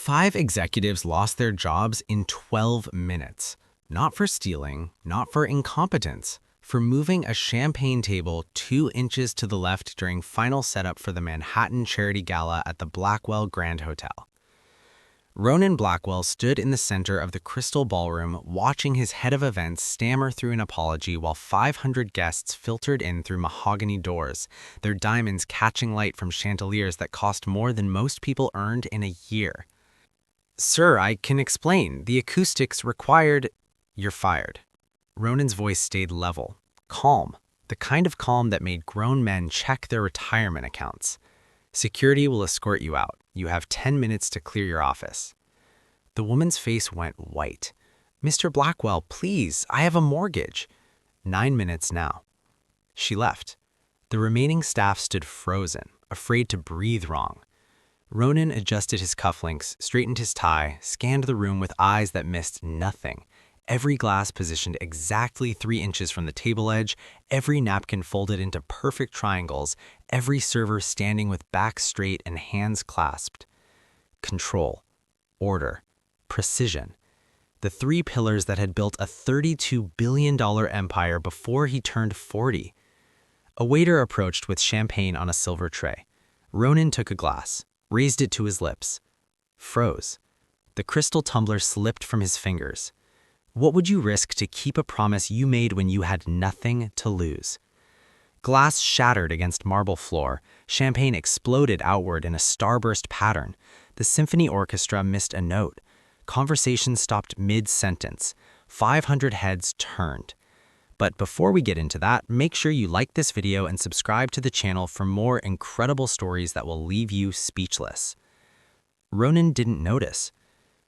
5 executives lost their jobs in 12 minutes. Not for stealing, not for incompetence, for moving a champagne table 2 inches to the left during final setup for the Manhattan Charity Gala at the Blackwell Grand Hotel. Ronan Blackwell stood in the center of the Crystal Ballroom, watching his head of events stammer through an apology while 500 guests filtered in through mahogany doors, their diamonds catching light from chandeliers that cost more than most people earned in a year. "Sir, I can explain. The acoustics required—" "You're fired." Ronan's voice stayed level, calm, the kind of calm that made grown men check their retirement accounts. "Security will escort you out. You have 10 minutes to clear your office." The woman's face went white. "Mr. Blackwell, please, I have a mortgage." 9 minutes now. She left. The remaining staff stood frozen, afraid to breathe wrong. Ronan adjusted his cufflinks, straightened his tie, scanned the room with eyes that missed nothing. Every glass positioned exactly 3 inches from the table edge, every napkin folded into perfect triangles, every server standing with back straight and hands clasped. Control, order, precision. The 3 pillars that had built a $32 billion empire before he turned 40. A waiter approached with champagne on a silver tray. Ronan took a glass, raised it to his lips, froze. The crystal tumbler slipped from his fingers. What would you risk to keep a promise you made when you had nothing to lose? Glass shattered against marble floor. Champagne exploded outward in a starburst pattern. The symphony orchestra missed a note. Conversation stopped mid-sentence. 500 heads turned. But before we get into that, make sure you like this video and subscribe to the channel for more incredible stories that will leave you speechless. Ronan didn't notice.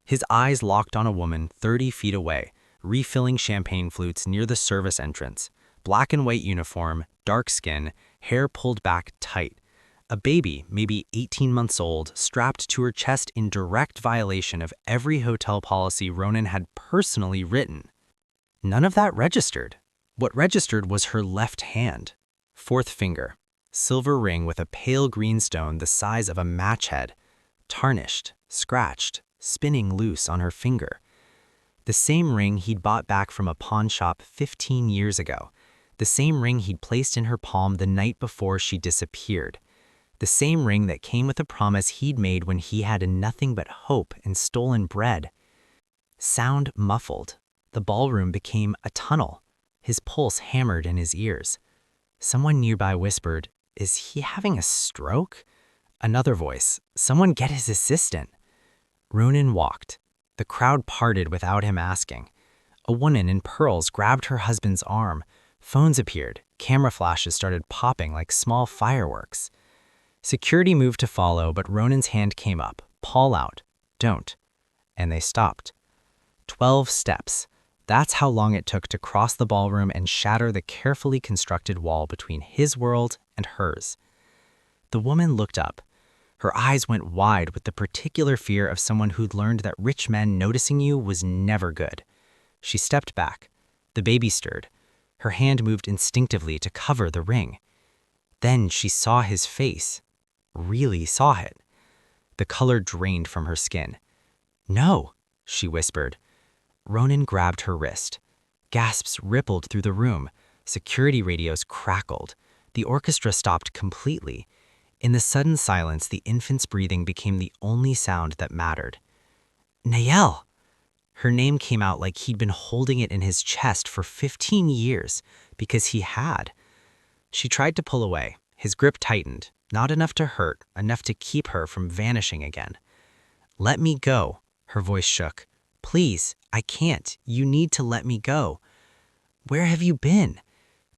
His eyes locked on a woman 30 feet away, refilling champagne flutes near the service entrance. Black and white uniform, dark skin, hair pulled back tight. A baby, maybe 18 months old, strapped to her chest in direct violation of every hotel policy Ronan had personally written. None of that registered. What registered was her left hand. 4th finger, silver ring with a pale green stone the size of a match head, tarnished, scratched, spinning loose on her finger. The same ring he'd bought back from a pawn shop 15 years ago. The same ring he'd placed in her palm the night before she disappeared. The same ring that came with a promise he'd made when he had nothing but hope and stolen bread. Sound muffled. The ballroom became a tunnel. His pulse hammered in his ears. Someone nearby whispered, "Is he having a stroke?" Another voice, "Someone get his assistant." Ronan walked. The crowd parted without him asking. A woman in pearls grabbed her husband's arm. Phones appeared. Camera flashes started popping like small fireworks. Security moved to follow, but Ronan's hand came up. "Paul out. Don't." And they stopped. 12 steps. That's how long it took to cross the ballroom and shatter the carefully constructed wall between his world and hers. The woman looked up. Her eyes went wide with the particular fear of someone who'd learned that rich men noticing you was never good. She stepped back. The baby stirred. Her hand moved instinctively to cover the ring. Then she saw his face. Really saw it. The color drained from her skin. "No," she whispered. Ronan grabbed her wrist. Gasps rippled through the room. Security radios crackled. The orchestra stopped completely. In the sudden silence, the infant's breathing became the only sound that mattered. "Nayel!" Her name came out like he'd been holding it in his chest for 15 years, because he had. She tried to pull away. His grip tightened, not enough to hurt, enough to keep her from vanishing again. "Let me go," her voice shook. "Please, I can't. You need to let me go." "Where have you been?"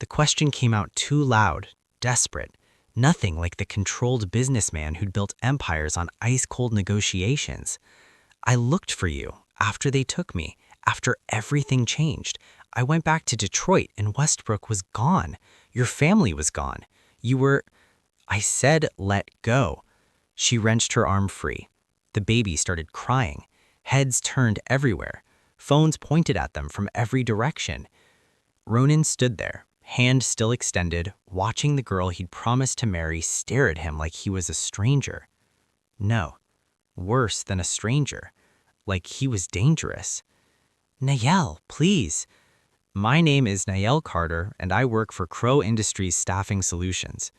The question came out too loud, desperate. Nothing like the controlled businessman who'd built empires on ice-cold negotiations. "I looked for you after they took me, after everything changed. I went back to Detroit and Westbrook was gone. Your family was gone. You were—" "I said let go." She wrenched her arm free. The baby started crying. Heads turned everywhere. Phones pointed at them from every direction. Ronan stood there, hand still extended, watching the girl he'd promised to marry stare at him like he was a stranger. "No, worse than a stranger, like he was dangerous. "Nayel, please." "My name is Nayel Carter, and I work for Crow Industries Staffing Solutions."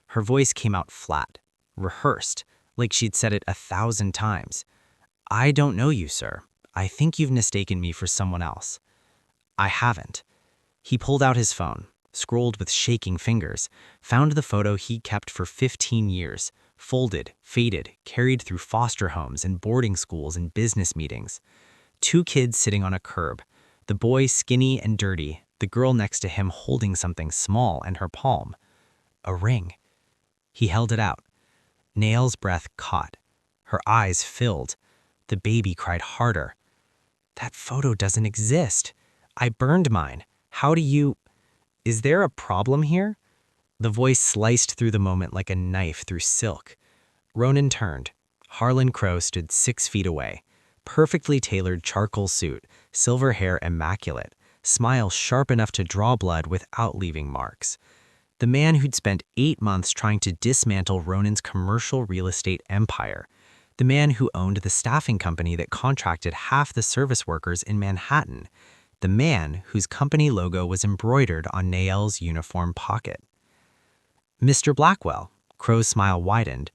Her voice came out flat, rehearsed, like she'd said it 1,000 times. "I don't know you, sir. I think you've mistaken me for someone else." "I haven't." He pulled out his phone, scrolled with shaking fingers, found the photo he'd kept for 15 years, folded, faded, carried through foster homes and boarding schools and business meetings. 2 kids sitting on a curb, the boy skinny and dirty, the girl next to him holding something small in her palm. A ring. He held it out. Nail's breath caught. Her eyes filled. The baby cried harder. "That photo doesn't exist. I burned mine. How do you... Is there a problem here?" The voice sliced through the moment like a knife through silk. Ronan turned. Harlan Crow stood 6 feet away. Perfectly tailored charcoal suit, silver hair immaculate, smile sharp enough to draw blood without leaving marks. The man who'd spent 8 months trying to dismantle Ronan's commercial real estate empire. The man who owned the staffing company that contracted half the service workers in Manhattan. The man whose company logo was embroidered on Nael's uniform pocket. "Mr. Blackwell," Crow's smile widened,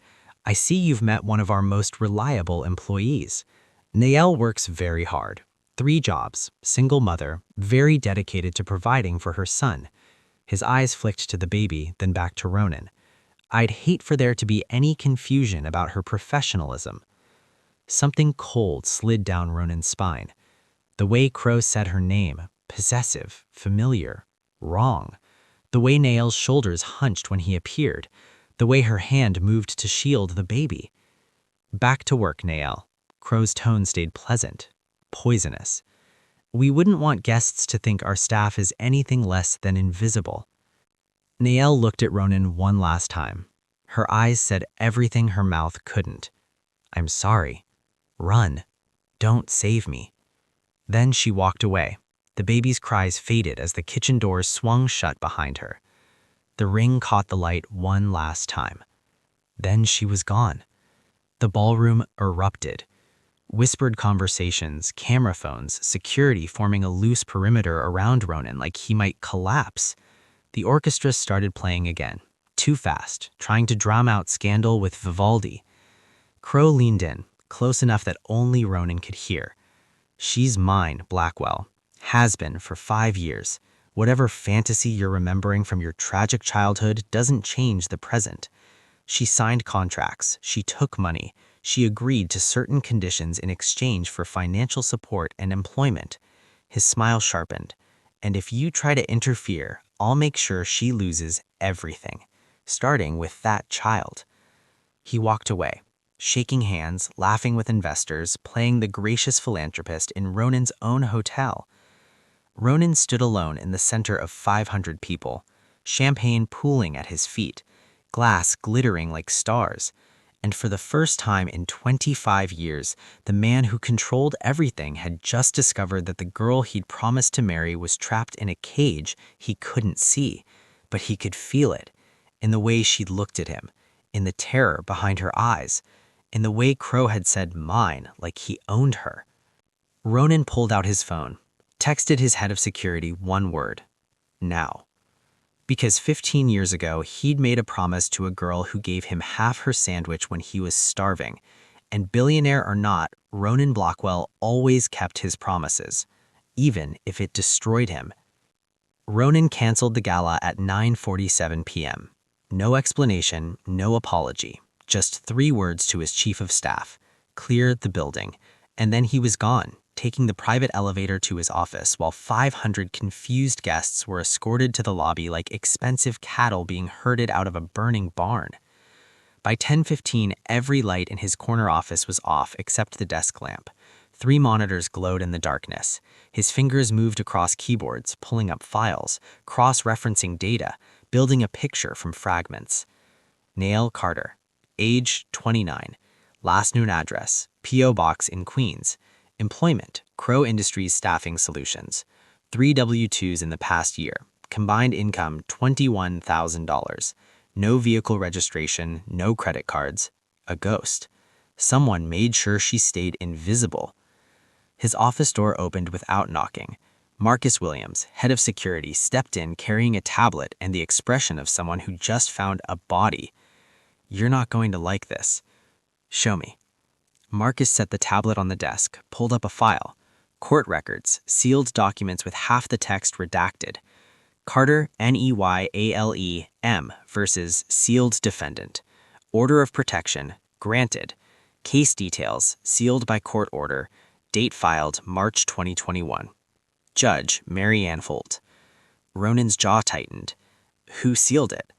"I see you've met one of our most reliable employees. Nael works very hard. 3 jobs, single mother, very dedicated to providing for her son." His eyes flicked to the baby, then back to Ronan. "I'd hate for there to be any confusion about her professionalism." Something cold slid down Ronan's spine. The way Crow said her name, possessive, familiar, wrong. The way Nael's shoulders hunched when he appeared. The way her hand moved to shield the baby. "Back to work, Nael." Crow's tone stayed pleasant, poisonous. "We wouldn't want guests to think our staff is anything less than invisible." Nael looked at Ronan one last time. Her eyes said everything her mouth couldn't. "I'm sorry. Run. Don't save me." Then she walked away. The baby's cries faded as the kitchen doors swung shut behind her. The ring caught the light one last time. Then she was gone. The ballroom erupted. Whispered conversations, camera phones, security forming a loose perimeter around Ronan like he might collapse. The orchestra started playing again, too fast, trying to drown out scandal with Vivaldi. Crow leaned in, close enough that only Ronan could hear. "She's mine, Blackwell. Has been for 5 years. Whatever fantasy you're remembering from your tragic childhood doesn't change the present. She signed contracts, she took money, she agreed to certain conditions in exchange for financial support and employment." His smile sharpened. "And if you try to interfere, I'll make sure she loses everything, starting with that child." He walked away, shaking hands, laughing with investors, playing the gracious philanthropist in Ronan's own hotel. Ronan stood alone in the center of 500 people, champagne pooling at his feet, glass glittering like stars. And for the first time in 25 years, the man who controlled everything had just discovered that the girl he'd promised to marry was trapped in a cage he couldn't see, but he could feel it, in the way she'd looked at him, in the terror behind her eyes, in the way Crow had said mine like he owned her. Ronan pulled out his phone, texted his head of security one word: "Now." Because 15 years ago, he'd made a promise to a girl who gave him half her sandwich when he was starving. And billionaire or not, Ronan Blackwell always kept his promises, even if it destroyed him. Ronan canceled the gala at 9:47 p.m. No explanation, no apology, just 3 words to his chief of staff: "Clear the building." And then he was gone, taking the private elevator to his office while 500 confused guests were escorted to the lobby like expensive cattle being herded out of a burning barn. By 10:15, every light in his corner office was off except the desk lamp. 3 monitors glowed in the darkness. His fingers moved across keyboards, pulling up files, cross-referencing data, building a picture from fragments. Nael Carter, age 29, last known address, P.O. Box in Queens. Employment, Crow Industries Staffing Solutions. 3 W-2s in the past year. Combined income, $21,000. No vehicle registration, no credit cards. A ghost. Someone made sure she stayed invisible. His office door opened without knocking. Marcus Williams, head of security, stepped in carrying a tablet and the expression of someone who just found a body. "You're not going to like this. Show me." Marcus set the tablet on the desk, pulled up a file. Court records, sealed documents with half the text redacted. Carter, Neyalem versus sealed defendant. Order of protection, granted. Case details, sealed by court order. Date filed March 2021. Judge, Mary Ann Folt. Ronan's jaw tightened. Who sealed it?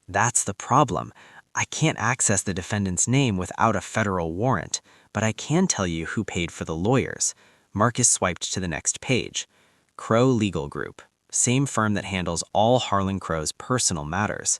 That's the problem. I can't access the defendant's name without a federal warrant, but I can tell you who paid for the lawyers. Marcus swiped to the next page. Crow Legal Group, same firm that handles all Harlan Crow's personal matters.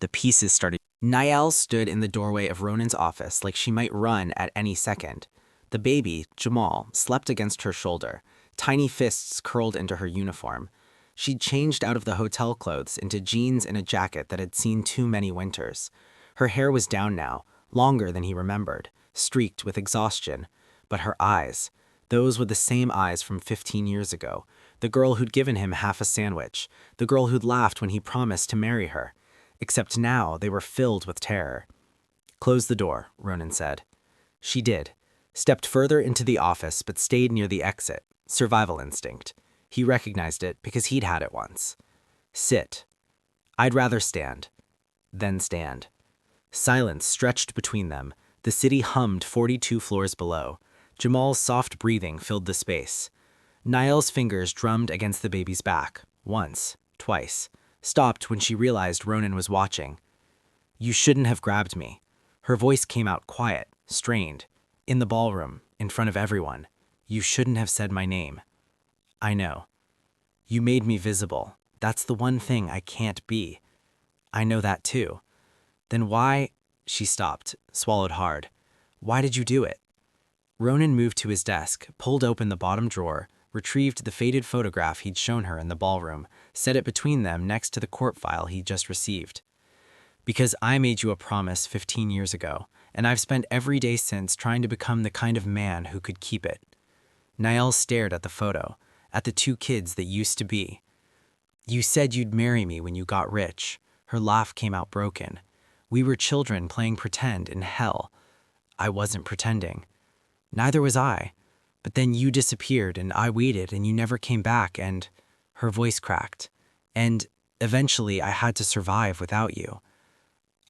The pieces started. Niall stood in the doorway of Ronan's office like she might run at any second. The baby, Jamal, slept against her shoulder, tiny fists curled into her uniform. She'd changed out of the hotel clothes into jeans and a jacket that had seen too many winters. Her hair was down now, longer than he remembered, streaked with exhaustion. But her eyes, those were the same eyes from 15 years ago, the girl who'd given him half a sandwich, the girl who'd laughed when he promised to marry her. Except now they were filled with terror. "Close the door," Ronan said. She did. Stepped further into the office but stayed near the exit. Survival instinct. He recognized it because he'd had it once. "Sit." "I'd rather stand." "Then stand." Silence stretched between them. The city hummed 42 floors below. Jamal's soft breathing filled the space. Niall's fingers drummed against the baby's back. Once, twice. Stopped when she realized Ronan was watching. "You shouldn't have grabbed me." Her voice came out quiet, strained. "In the ballroom, in front of everyone. You shouldn't have said my name." "I know." "You made me visible. That's the one thing I can't be." "I know that too." "Then why—" She stopped, swallowed hard. "Why did you do it?" Ronan moved to his desk, pulled open the bottom drawer, retrieved the faded photograph he'd shown her in the ballroom, set it between them next to the court file he'd just received. "Because I made you a promise 15 years ago, and I've spent every day since trying to become the kind of man who could keep it." Niall stared at the photo, at the two kids that used to be. "You said you'd marry me when you got rich." Her laugh came out broken. "We were children playing pretend in hell." "I wasn't pretending." "Neither was I. But then you disappeared and I waited and you never came back and—" Her voice cracked. "And eventually I had to survive without you.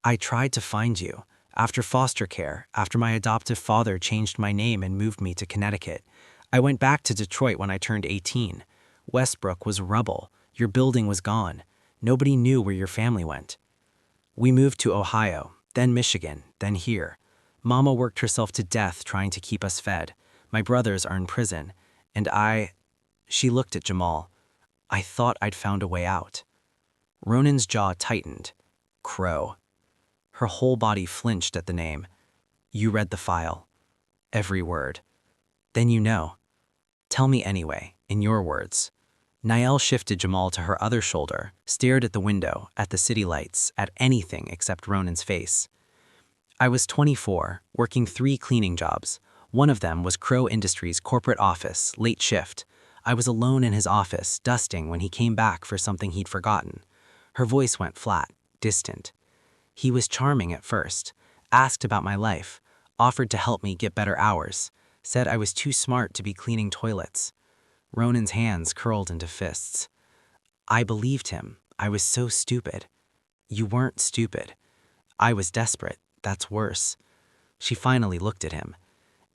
I tried to find you. After foster care, after my adoptive father changed my name and moved me to Connecticut. I went back to Detroit when I turned 18. Westbrook was rubble. Your building was gone. Nobody knew where your family went. We moved to Ohio, then Michigan, then here. Mama worked herself to death trying to keep us fed. My brothers are in prison. And I—" She looked at Jamal. "I thought I'd found a way out." Ronan's jaw tightened. Crow. Her whole body flinched at the name. "You read the file." "Every word." "Then you know." "Tell me anyway, in your words." Niall shifted Jamal to her other shoulder, stared at the window, at the city lights, at anything except Ronan's face. "I was 24, working 3 cleaning jobs. One of them was Crow Industries' corporate office, late shift. I was alone in his office, dusting when he came back for something he'd forgotten." Her voice went flat, distant. "He was charming at first, asked about my life, offered to help me get better hours, said I was too smart to be cleaning toilets." Ronan's hands curled into fists. "I believed him. I was so stupid." "You weren't stupid." "I was desperate. That's worse." She finally looked at him.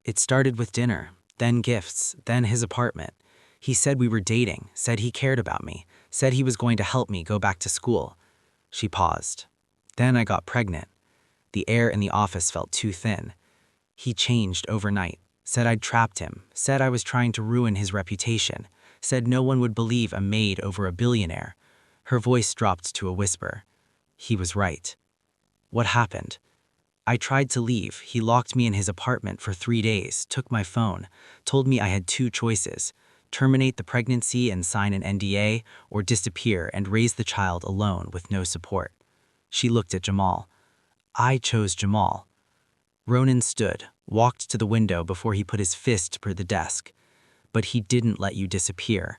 "It started with dinner, then gifts, then his apartment. He said we were dating, said he cared about me, said he was going to help me go back to school." She paused. "Then I got pregnant. The air in the office felt too thin. He changed overnight, said I'd trapped him, said I was trying to ruin his reputation, said no one would believe a maid over a billionaire." Her voice dropped to a whisper. "He was right." "What happened?" "I tried to leave. He locked me in his apartment for 3 days, took my phone, told me I had 2 choices, terminate the pregnancy and sign an NDA, or disappear and raise the child alone with no support." She looked at Jamal. "I chose Jamal." Ronan stood, walked to the window before he put his fist per the desk. But he didn't let you disappear.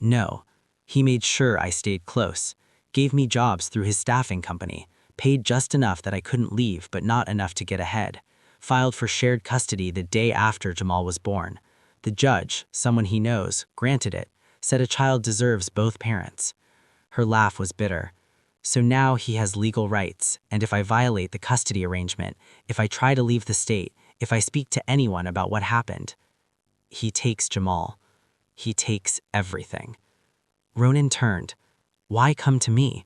No, he made sure I stayed close, gave me jobs through his staffing company, paid just enough that I couldn't leave but not enough to get ahead, filed for shared custody the day after Jamal was born. The judge, someone he knows, granted it, said a child deserves both parents. Her laugh was bitter. So now he has legal rights, and if I violate the custody arrangement, if I try to leave the state, if I speak to anyone about what happened, he takes Jamal. He takes everything. Ronan turned. Why come to me?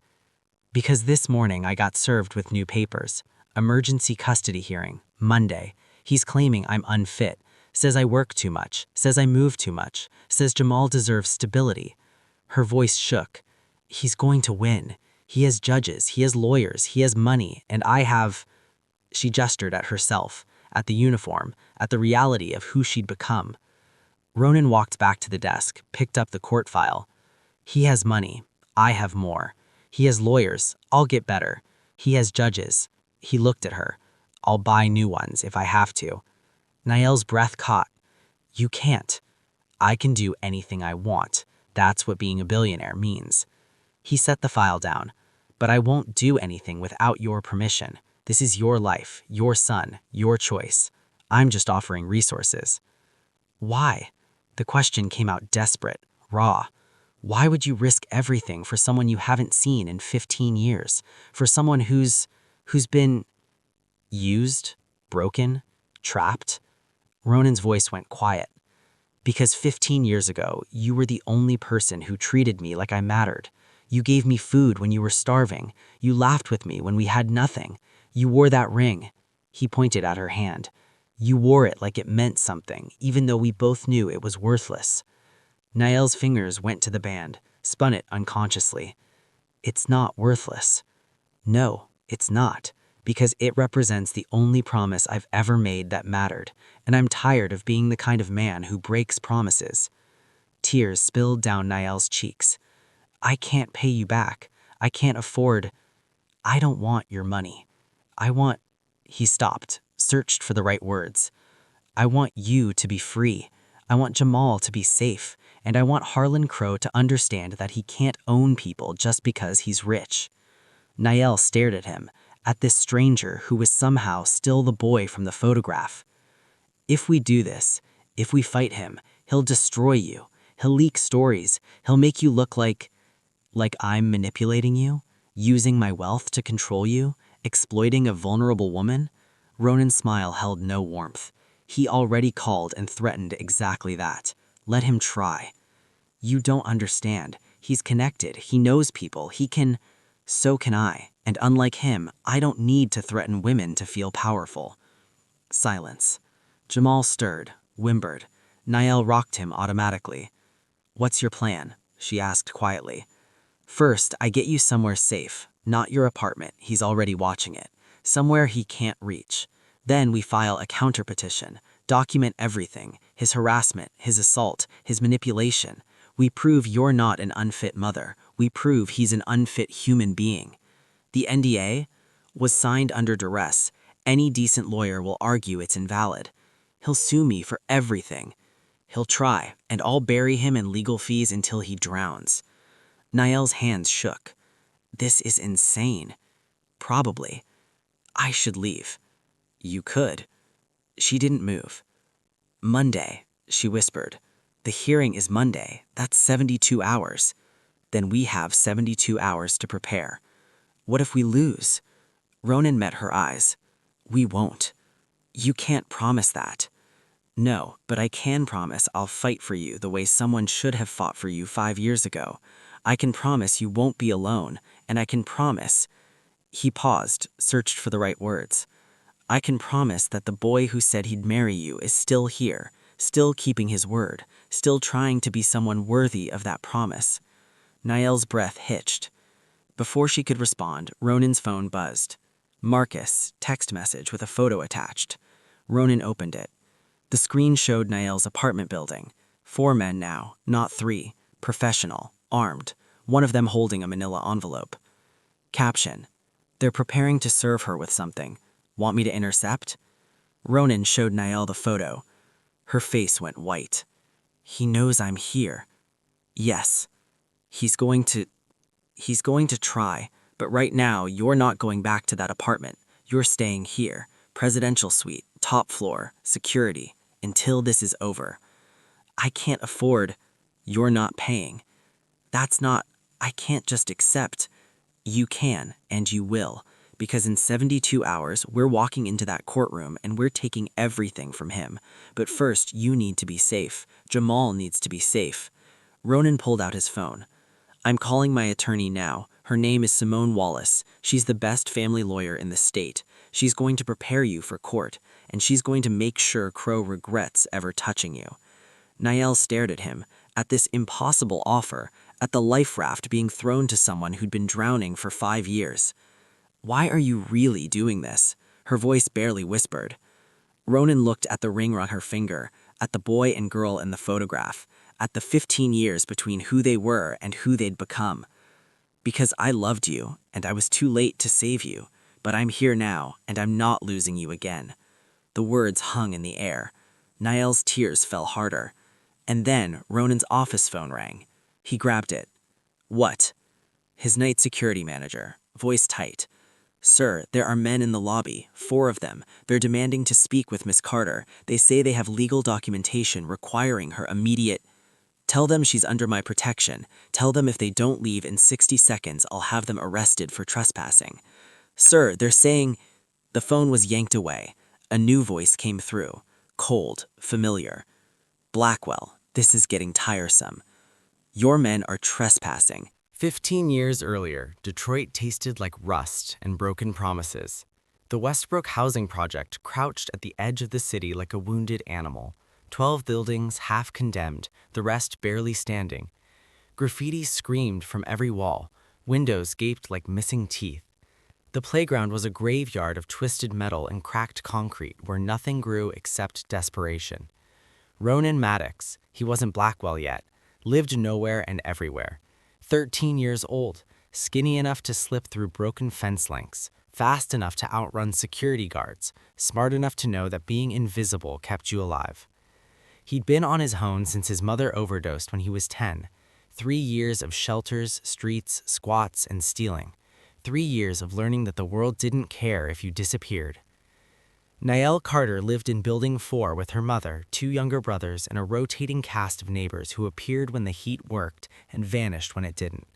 Because this morning I got served with new papers. Emergency custody hearing, Monday. He's claiming I'm unfit, says I work too much, says I move too much, says Jamal deserves stability. Her voice shook. He's going to win. He has judges, he has lawyers, he has money, and I have... She gestured at herself, at the uniform, at the reality of who she'd become. Ronan walked back to the desk, picked up the court file. He has money. I have more. He has lawyers. I'll get better. He has judges. He looked at her. I'll buy new ones if I have to. Niall's breath caught. You can't. I can do anything I want. That's what being a billionaire means. He set the file down. But I won't do anything without your permission. This is your life, your son, your choice. I'm just offering resources. Why? The question came out desperate, raw. Why would you risk everything for someone you haven't seen in 15 years? For someone who's been used, broken, trapped? Ronan's voice went quiet. Because 15 years ago, you were the only person who treated me like I mattered. You gave me food when you were starving. You laughed with me when we had nothing. You wore that ring. He pointed at her hand. You wore it like it meant something, even though we both knew it was worthless. Niall's fingers went to the band, spun it unconsciously. It's not worthless. No, it's not, because it represents the only promise I've ever made that mattered, and I'm tired of being the kind of man who breaks promises. Tears spilled down Niall's cheeks. I can't pay you back. I can't afford... I don't want your money. I want... He stopped, searched for the right words. I want you to be free. I want Jamal to be safe. And I want Harlan Crow to understand that he can't own people just because he's rich. Niall stared at him, at this stranger who was somehow still the boy from the photograph. If we do this, if we fight him, he'll destroy you. He'll leak stories. He'll make you look like I'm manipulating you, using my wealth to control you, exploiting a vulnerable woman. Ronan's smile held no warmth. He already called and threatened exactly that. Let him try. You don't understand. He's connected. He knows people. He can... So can I. And unlike him, I don't need to threaten women to feel powerful. Silence. Jamal stirred, whimpered. Niall rocked him automatically. What's your plan? She asked quietly. First, I get you somewhere safe. Not your apartment. He's already watching it. Somewhere he can't reach. Then we file a counterpetition. Document everything. His harassment, his assault, his manipulation. We prove you're not an unfit mother. We prove he's an unfit human being. The NDA was signed under duress. Any decent lawyer will argue it's invalid. He'll sue me for everything. He'll try, and I'll bury him in legal fees until he drowns. Niall's hands shook. This is insane. Probably. I should leave. You could. She didn't move. Monday, she whispered. The hearing is Monday. That's 72 hours. Then we have 72 hours to prepare. What if we lose? Ronan met her eyes. We won't. You can't promise that. No, but I can promise I'll fight for you the way someone should have fought for you 5 years ago. I can promise you won't be alone, and I can promise... He paused, searched for the right words. I can promise that the boy who said he'd marry you is still here, still keeping his word, still trying to be someone worthy of that promise. Niall's breath hitched. Before she could respond, Ronan's phone buzzed. Marcus, text message with a photo attached. Ronan opened it. The screen showed Niall's apartment building. 4 men now, not 3. Professional, armed, one of them holding a manila envelope. Caption. They're preparing to serve her with something. Want me to intercept? Ronan showed Niall the photo. Her face went white. He knows I'm here. Yes. He's going to try, but right now you're not going back to that apartment. You're staying here. Presidential suite, top floor, security, until this is over. I can't afford. You're not paying. I can't just accept. You can, and you will, because in 72 hours, we're walking into that courtroom and we're taking everything from him. But first, you need to be safe. Jamal needs to be safe. Ronan pulled out his phone. I'm calling my attorney now. Her name is Simone Wallace. She's the best family lawyer in the state. She's going to prepare you for court, and she's going to make sure Crow regrets ever touching you. Niall stared at him, at this impossible offer, at the life raft being thrown to someone who'd been drowning for 5 years. Why are you really doing this? Her voice barely whispered. Ronan looked at the ring on her finger, at the boy and girl in the photograph, at the 15 years between who they were and who they'd become. Because I loved you, and I was too late to save you, but I'm here now, and I'm not losing you again. The words hung in the air. Niall's tears fell harder. And then Ronan's office phone rang. He grabbed it. What? His night security manager, voice tight. Sir, there are men in the lobby, 4 of them. They're demanding to speak with Miss Carter. They say they have legal documentation requiring her immediate. Tell them she's under my protection. Tell them if they don't leave in 60 seconds, I'll have them arrested for trespassing. Sir, they're saying. The phone was yanked away. A new voice came through. Cold, familiar. Blackwell, this is getting tiresome. Your men are trespassing. 15 years earlier, Detroit tasted like rust and broken promises. The Westbrook housing project crouched at the edge of the city like a wounded animal. 12 buildings half condemned, the rest barely standing. Graffiti screamed from every wall. Windows gaped like missing teeth. The playground was a graveyard of twisted metal and cracked concrete where nothing grew except desperation. Ronan Maddox, he wasn't Blackwell yet, lived nowhere and everywhere. 13 years old, skinny enough to slip through broken fence links, fast enough to outrun security guards, smart enough to know that being invisible kept you alive. He'd been on his own since his mother overdosed when he was 10. 3 years of shelters, streets, squats, and stealing. 3 years of learning that the world didn't care if you disappeared. Niall Carter lived in Building 4 with her mother, 2 younger brothers, and a rotating cast of neighbors who appeared when the heat worked and vanished when it didn't.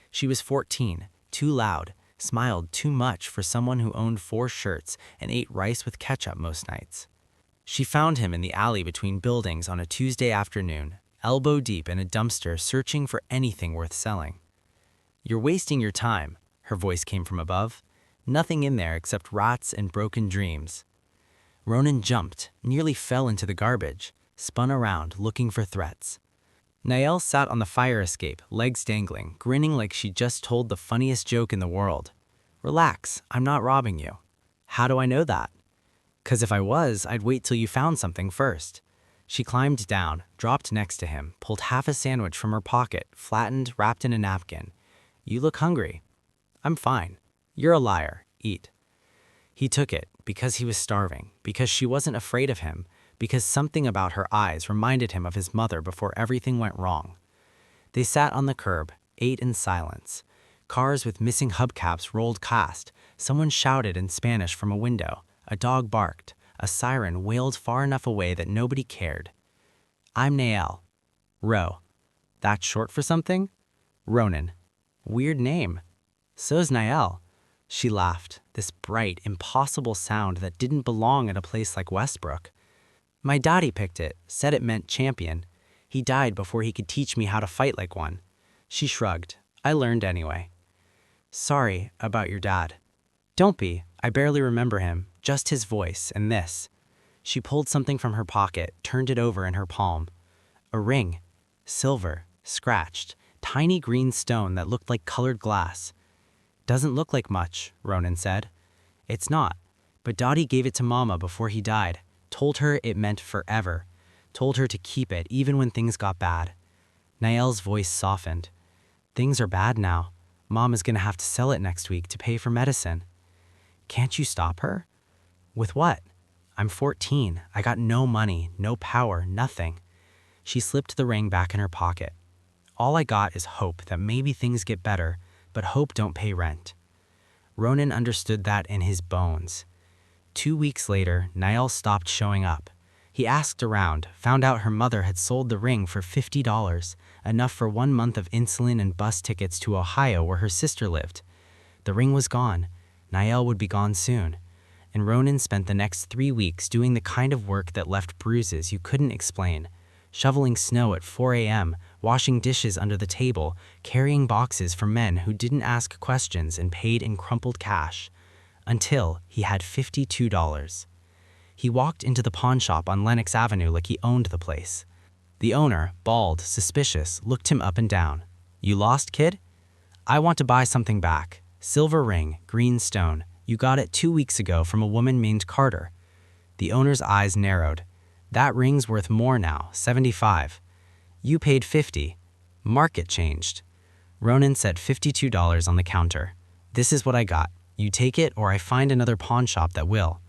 She was 14, too loud, smiled too much for someone who owned 4 shirts and ate rice with ketchup most nights. She found him in the alley between buildings on a Tuesday afternoon, elbow deep in a dumpster searching for anything worth selling. You're wasting your time, her voice came from above. Nothing in there except rats and broken dreams. Ronan jumped, nearly fell into the garbage, spun around, looking for threats. Niall sat on the fire escape, legs dangling, grinning like she'd just told the funniest joke in the world. Relax, I'm not robbing you. How do I know that? 'Cause if I was, I'd wait till you found something first. She climbed down, dropped next to him, pulled half a sandwich from her pocket, flattened, wrapped in a napkin. You look hungry. I'm fine. You're a liar. Eat. He took it, because he was starving, because she wasn't afraid of him, because something about her eyes reminded him of his mother before everything went wrong. They sat on the curb, ate in silence. Cars with missing hubcaps rolled past. Someone shouted in Spanish from a window. A dog barked. A siren wailed far enough away that nobody cared. I'm Niall. Ro. That's short for something? Ronan. Weird name. So's Niall. She laughed, this bright, impossible sound that didn't belong at a place like Westbrook. My daddy picked it, said it meant champion. He died before he could teach me how to fight like one. She shrugged. I learned anyway. Sorry about your dad. Don't be. I barely remember him, just his voice and this. She pulled something from her pocket, turned it over in her palm. A ring. Silver, scratched, tiny green stone that looked like colored glass. Doesn't look like much, Ronan said. It's not, but Dottie gave it to Mama before he died, told her it meant forever, told her to keep it even when things got bad. Niall's voice softened. Things are bad now. Mom is gonna have to sell it next week to pay for medicine. Can't you stop her? With what? I'm 14. I got no money, no power, nothing. She slipped the ring back in her pocket. All I got is hope that maybe things get better, but hope don't pay rent. Ronan understood that in his bones. 2 weeks later, Niall stopped showing up. He asked around, found out her mother had sold the ring for $50, enough for 1 month of insulin and bus tickets to Ohio where her sister lived. The ring was gone. Niall would be gone soon. And Ronan spent the next 3 weeks doing the kind of work that left bruises you couldn't explain. Shoveling snow at 4 a.m., washing dishes under the table, carrying boxes for men who didn't ask questions and paid in crumpled cash. Until he had $52. He walked into the pawn shop on Lenox Avenue like he owned the place. The owner, bald, suspicious, looked him up and down. "You lost, kid?" "I want to buy something back. Silver ring, green stone. You got it 2 weeks ago from a woman named Carter." The owner's eyes narrowed. "That ring's worth more now, 75. You paid 50. Market changed." Ronan set $52 on the counter. "This is what I got. You take it or I find another pawn shop that will."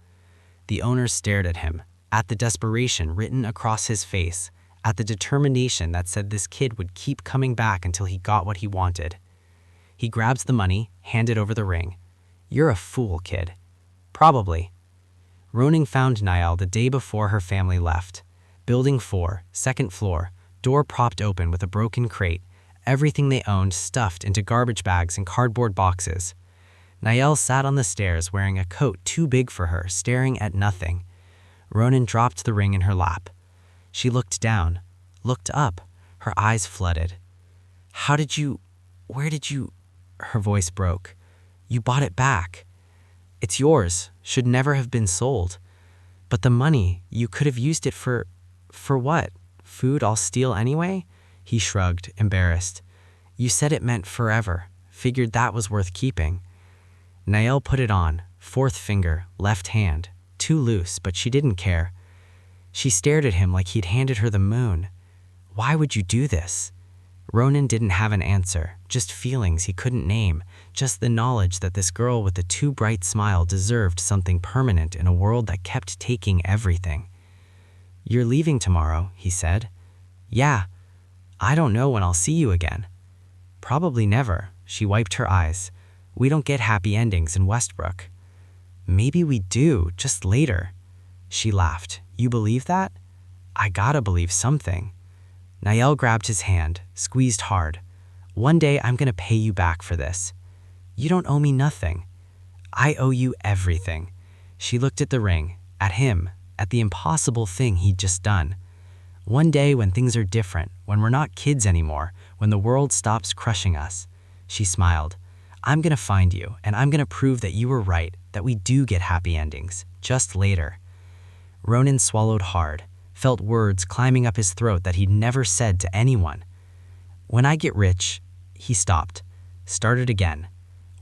The owner stared at him, at the desperation written across his face, at the determination that said this kid would keep coming back until he got what he wanted. He grabs the money, handed over the ring. "You're a fool, kid." "Probably." Ronan found Niall the day before her family left. Building 4, second floor, door propped open with a broken crate, everything they owned stuffed into garbage bags and cardboard boxes. Niall sat on the stairs wearing a coat too big for her, staring at nothing. Ronan dropped the ring in her lap. She looked down, looked up, her eyes flooded. Where did you, her voice broke. "You bought it back. It's yours, should never have been sold. But the money, you could have used it for what? Food I'll steal anyway?" He shrugged, embarrassed. "You said it meant forever, figured that was worth keeping." Niall put it on, fourth finger, left hand, too loose, but she didn't care. She stared at him like he'd handed her the moon. "Why would you do this?" Ronan didn't have an answer, just feelings he couldn't name, just the knowledge that this girl with the too bright smile deserved something permanent in a world that kept taking everything. "You're leaving tomorrow," he said. "Yeah. I don't know when I'll see you again." "Probably never." She wiped her eyes. "We don't get happy endings in Westbrook." "Maybe we do, just later." She laughed. "You believe that?" "I gotta believe something." Niall grabbed his hand, squeezed hard. "One day I'm gonna pay you back for this." "You don't owe me nothing." "I owe you everything." She looked at the ring, at him, at the impossible thing he'd just done. "One day when things are different, when we're not kids anymore, when the world stops crushing us." She smiled. "I'm gonna find you, and I'm gonna prove that you were right, that we do get happy endings, just later." Ronan swallowed hard, felt words climbing up his throat that he'd never said to anyone. "When I get rich," he stopped, started again.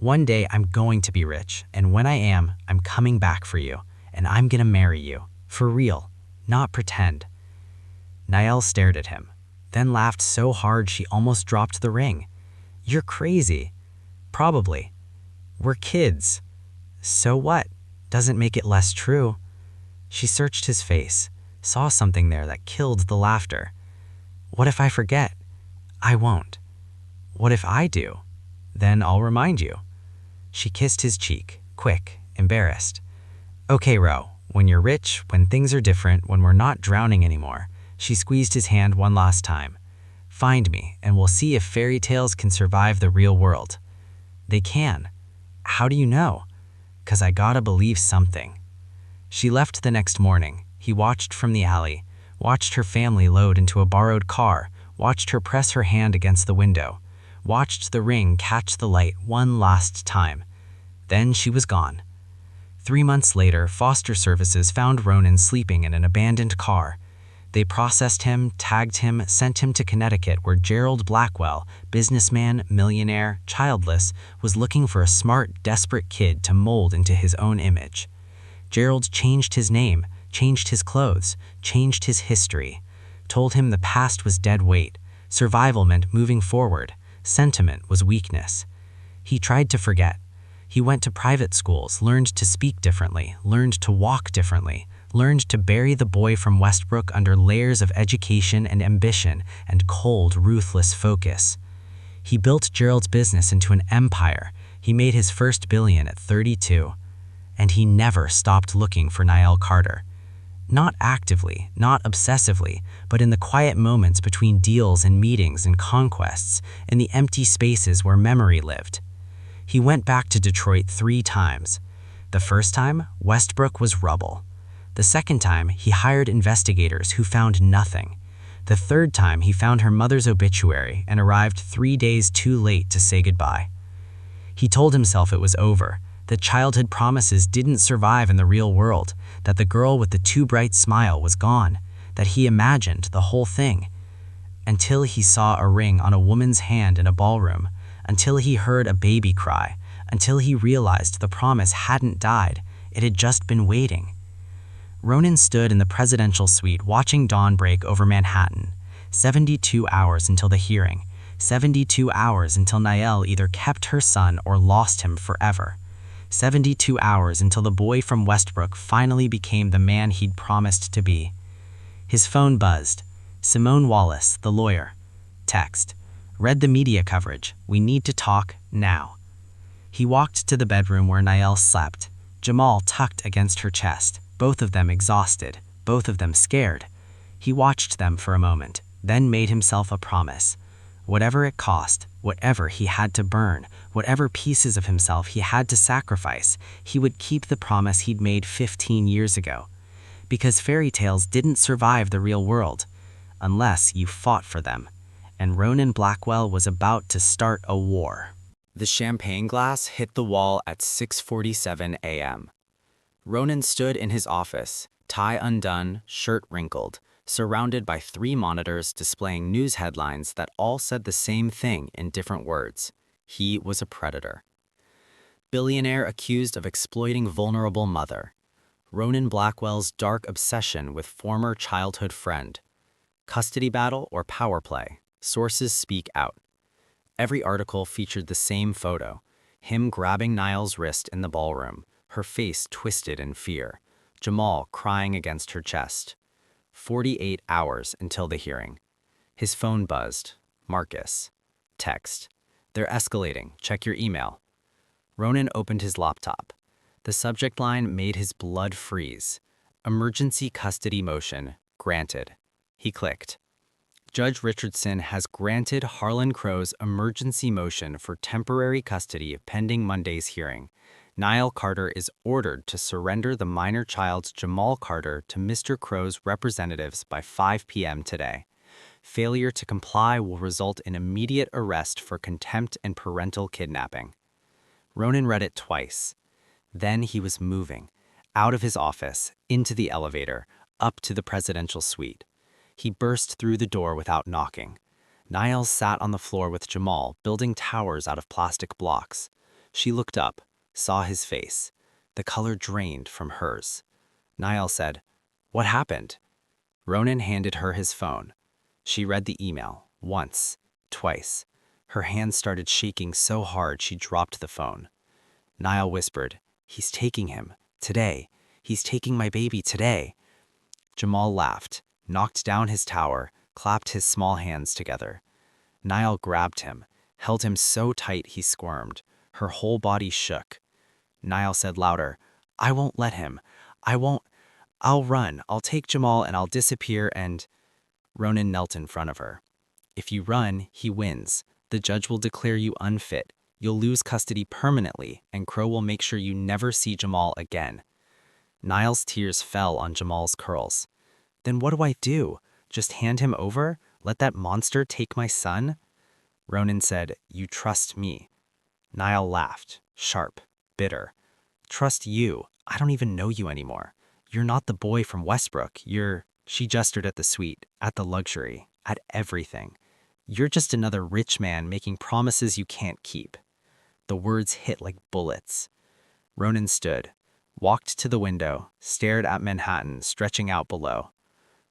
"One day I'm going to be rich, and when I am, I'm coming back for you, and I'm gonna marry you, for real, not pretend." Niall stared at him, then laughed so hard she almost dropped the ring. "You're crazy." "Probably. We're kids." "So what? Doesn't make it less true." She searched his face, saw something there that killed the laughter. "What if I forget?" "I won't." "What if I do?" "Then I'll remind you." She kissed his cheek, quick, embarrassed. "Okay, Ro, when you're rich, when things are different, when we're not drowning anymore." She squeezed his hand one last time. "Find me, and we'll see if fairy tales can survive the real world." "They can." "How do you know?" "'Cause I gotta believe something." She left the next morning. He watched from the alley, watched her family load into a borrowed car, watched her press her hand against the window, watched the ring catch the light one last time. Then she was gone. 3 months later, foster services found Ronan sleeping in an abandoned car. They processed him, tagged him, sent him to Connecticut where Gerald Blackwell, businessman, millionaire, childless, was looking for a smart, desperate kid to mold into his own image. Gerald changed his name, changed his clothes, changed his history, told him the past was dead weight, survival meant moving forward, sentiment was weakness. He tried to forget. He went to private schools, learned to speak differently, learned to walk differently, learned to bury the boy from Westbrook under layers of education and ambition and cold, ruthless focus. He built Gerald's business into an empire. He made his first billion at 32. And he never stopped looking for Niall Carter. Not actively, not obsessively, but in the quiet moments between deals and meetings and conquests, in the empty spaces where memory lived. He went back to Detroit 3 times. The first time, Westbrook was rubble. The second time, he hired investigators who found nothing. The third time, he found her mother's obituary and arrived 3 days too late to say goodbye. He told himself it was over, that childhood promises didn't survive in the real world, that the girl with the too bright smile was gone, that he imagined the whole thing. Until he saw a ring on a woman's hand in a ballroom, until he heard a baby cry, until he realized the promise hadn't died, it had just been waiting. Ronan stood in the presidential suite watching dawn break over Manhattan. 72 hours until the hearing. 72 hours until Niall either kept her son or lost him forever. 72 hours until the boy from Westbrook finally became the man he'd promised to be. His phone buzzed. Simone Wallace, the lawyer. Text. Read the media coverage. We need to talk now. He walked to the bedroom where Niall slept, Jamal tucked against her chest, both of them exhausted, both of them scared. He watched them for a moment, then made himself a promise. Whatever it cost, whatever he had to burn, whatever pieces of himself he had to sacrifice, he would keep the promise he'd made 15 years ago. Because fairy tales didn't survive the real world, unless you fought for them. And Ronan Blackwell was about to start a war. The champagne glass hit the wall at 6:47 a.m. Ronan stood in his office, tie undone, shirt wrinkled, surrounded by 3 monitors displaying news headlines that all said the same thing in different words. He was a predator. Billionaire accused of exploiting vulnerable mother. Ronan Blackwell's dark obsession with former childhood friend. Custody battle or power play? Sources speak out. Every article featured the same photo, him grabbing Niall's wrist in the ballroom, her face twisted in fear, Jamal crying against her chest. 48 hours until the hearing. His phone buzzed. Marcus. Text. They're escalating. Check your email. Ronan opened his laptop. The subject line made his blood freeze. Emergency custody motion. Granted. He clicked. Judge Richardson has granted Harlan Crow's emergency motion for temporary custody pending Monday's hearing. Niall Carter is ordered to surrender the minor child Jamal Carter to Mr. Crow's representatives by 5 p.m. today. Failure to comply will result in immediate arrest for contempt and parental kidnapping. Ronan read it twice. Then he was moving, out of his office, into the elevator, up to the presidential suite. He burst through the door without knocking. Niall sat on the floor with Jamal, building towers out of plastic blocks. She looked up, saw his face. The color drained from hers. Niall said, "What happened?" Ronan handed her his phone. She read the email, once, twice. Her hands started shaking so hard she dropped the phone. Niall whispered, "He's taking him, today. He's taking my baby today." Jamal laughed, knocked down his tower, clapped his small hands together. Niall grabbed him, held him so tight he squirmed. Her whole body shook. Niall said louder, "I won't let him. I'll run. I'll take Jamal and I'll disappear and—" Ronan knelt in front of her. "If you run, he wins. The judge will declare you unfit. You'll lose custody permanently, and Crow will make sure you never see Jamal again." Niall's tears fell on Jamal's curls. "Then what do I do? Just hand him over? Let that monster take my son?" Ronan said, "You trust me." Niall laughed, sharp, bitter. "Trust you? I don't even know you anymore. You're not the boy from Westbrook. She gestured at the suite, at the luxury, at everything. "You're just another rich man making promises you can't keep." The words hit like bullets. Ronan stood, walked to the window, stared at Manhattan stretching out below.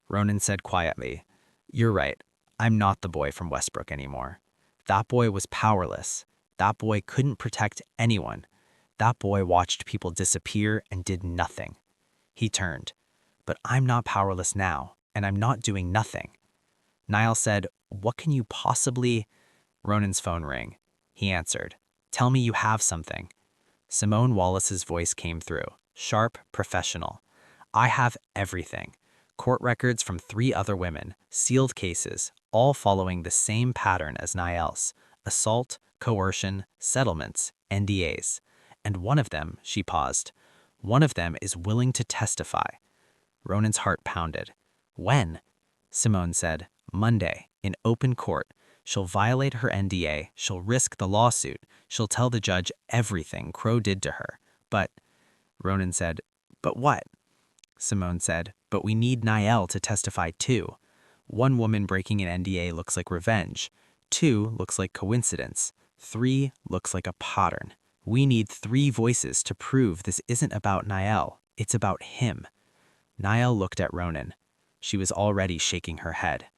Ronan said quietly, "You're right. I'm not the boy from Westbrook anymore. That boy was powerless. That boy couldn't protect anyone. That boy watched people disappear and did nothing." He turned. But I'm not powerless now, and I'm not doing nothing. Niall said, "What can you possibly—" Ronan's phone rang. He answered, "Tell me you have something." Simone Wallace's voice came through, sharp, professional. "I have everything. Court records from 3 other women, sealed cases, all following the same pattern as Niall's: assault, coercion, settlements, NDAs. And one of them," she paused, "one of them is willing to testify." Ronan's heart pounded. "When?" Simone said, "Monday, in open court. She'll violate her NDA, she'll risk the lawsuit, she'll tell the judge everything Crow did to her. But," Ronan said, "but what?" Simone said, "But we need Niall to testify too. 1 woman breaking an NDA looks like revenge. 2 looks like coincidence. 3 looks like a pattern. We need 3 voices to prove this isn't about Niall, it's about him." Niall looked at Ronan. She was already shaking her head.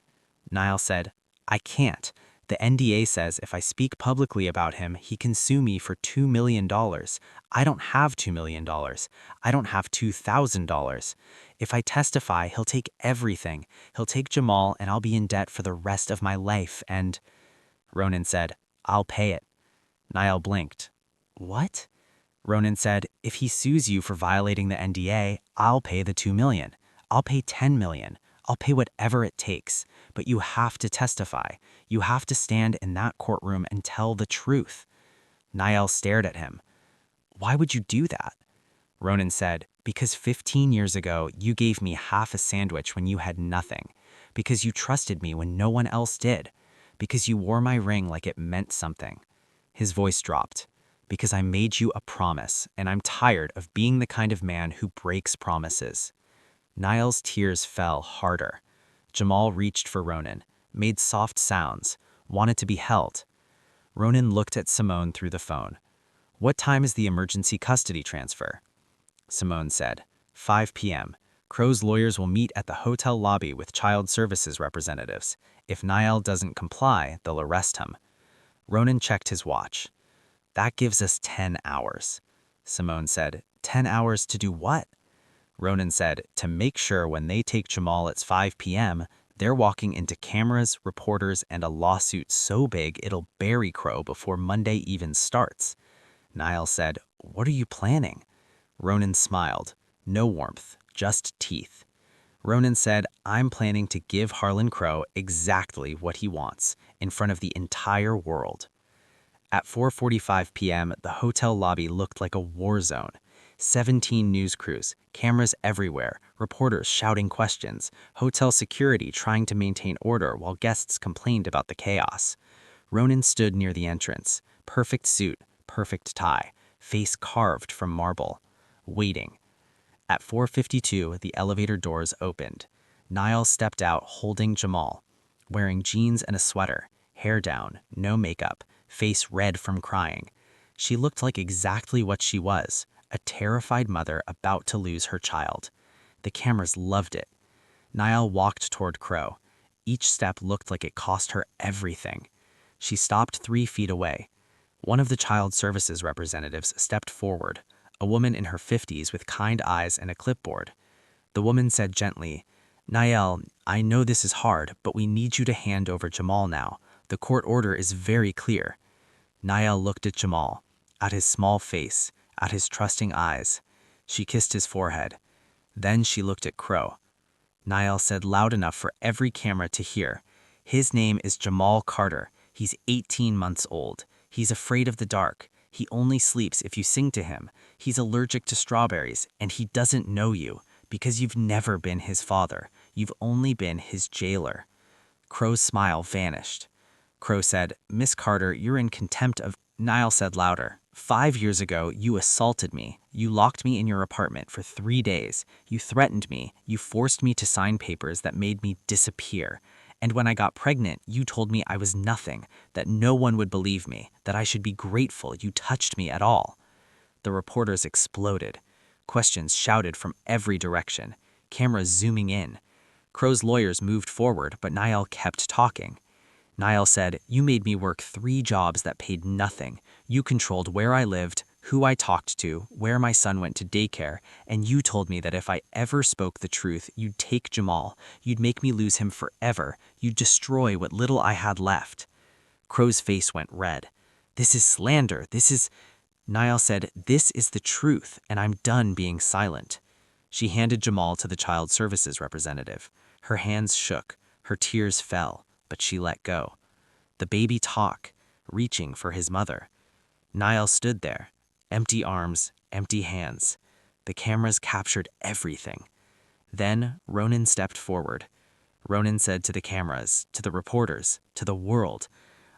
Niall said, "I can't. The NDA says if I speak publicly about him, he can sue me for $2 million. I don't have $2 million. I don't have $2,000. If I testify, he'll take everything. He'll take Jamal and I'll be in debt for the rest of my life and—" Ronan said, "I'll pay it." Niall blinked. "What?" Ronan said, "If he sues you for violating the NDA, I'll pay the $2 million. I'll pay $10 million. I'll pay whatever it takes. But you have to testify. You have to stand in that courtroom and tell the truth." Niall stared at him. "Why would you do that?" Ronan said, "Because 15 years ago, you gave me half a sandwich when you had nothing. Because you trusted me when no one else did. Because you wore my ring like it meant something." His voice dropped. "Because I made you a promise, and I'm tired of being the kind of man who breaks promises." Niall's tears fell harder. Jamal reached for Ronan, made soft sounds, wanted to be held. Ronan looked at Simone through the phone. "What time is the emergency custody transfer?" Simone said, 5 p.m. Crow's lawyers will meet at the hotel lobby with child services representatives. If Niall doesn't comply, they'll arrest him. Ronan checked his watch. "That gives us 10 hours. Simone said, 10 hours to do what? Ronan said, "To make sure when they take Jamal at 5 p.m., they're walking into cameras, reporters, and a lawsuit so big it'll bury Crow before Monday even starts." Niall said, "What are you planning?" Ronan smiled. No warmth, just teeth. Ronan said, "I'm planning to give Harlan Crow exactly what he wants, in front of the entire world." At 4:45 p.m., the hotel lobby looked like a war zone. 17 news crews, cameras everywhere, reporters shouting questions, hotel security trying to maintain order while guests complained about the chaos. Ronan stood near the entrance, perfect suit, perfect tie, face carved from marble, waiting. At 4:52, the elevator doors opened. Niall stepped out holding Jamal, wearing jeans and a sweater, hair down, no makeup, face red from crying. She looked like exactly what she was, a terrified mother about to lose her child. The cameras loved it. Niall walked toward Crow. Each step looked like it cost her everything. She stopped 3 feet away. One of the child services representatives stepped forward, a woman in her 50s with kind eyes and a clipboard. The woman said gently, "Niall, I know this is hard, but we need you to hand over Jamal now. The court order is very clear." Niall looked at Jamal, at his small face, at his trusting eyes. She kissed his forehead. Then she looked at Crow. Niall said loud enough for every camera to hear, "His name is Jamal Carter. He's 18 months old. He's afraid of the dark. He only sleeps if you sing to him. He's allergic to strawberries, and he doesn't know you, because you've never been his father. You've only been his jailer." Crow's smile vanished. Crow said, "Miss Carter, you're in contempt of—" Niall said louder, "5 years ago, you assaulted me. You locked me in your apartment for 3 days. You threatened me. You forced me to sign papers that made me disappear. And when I got pregnant, you told me I was nothing, that no one would believe me, that I should be grateful you touched me at all." The reporters exploded. Questions shouted from every direction, cameras zooming in. Crow's lawyers moved forward, but Niall kept talking. Niall said, "You made me work 3 jobs that paid nothing. You controlled where I lived, who I talked to, where my son went to daycare, and you told me that if I ever spoke the truth, you'd take Jamal, you'd make me lose him forever, you'd destroy what little I had left. Crow's face went red. This is slander, this is... Niall said, this is the truth, and I'm done being silent. She handed Jamal to the child services representative. Her hands shook, her tears fell, but she let go. The baby talked, reaching for his mother. Niall stood there, empty arms, empty hands. The cameras captured everything. Then Ronan stepped forward. Ronan said to the cameras, to the reporters, to the world,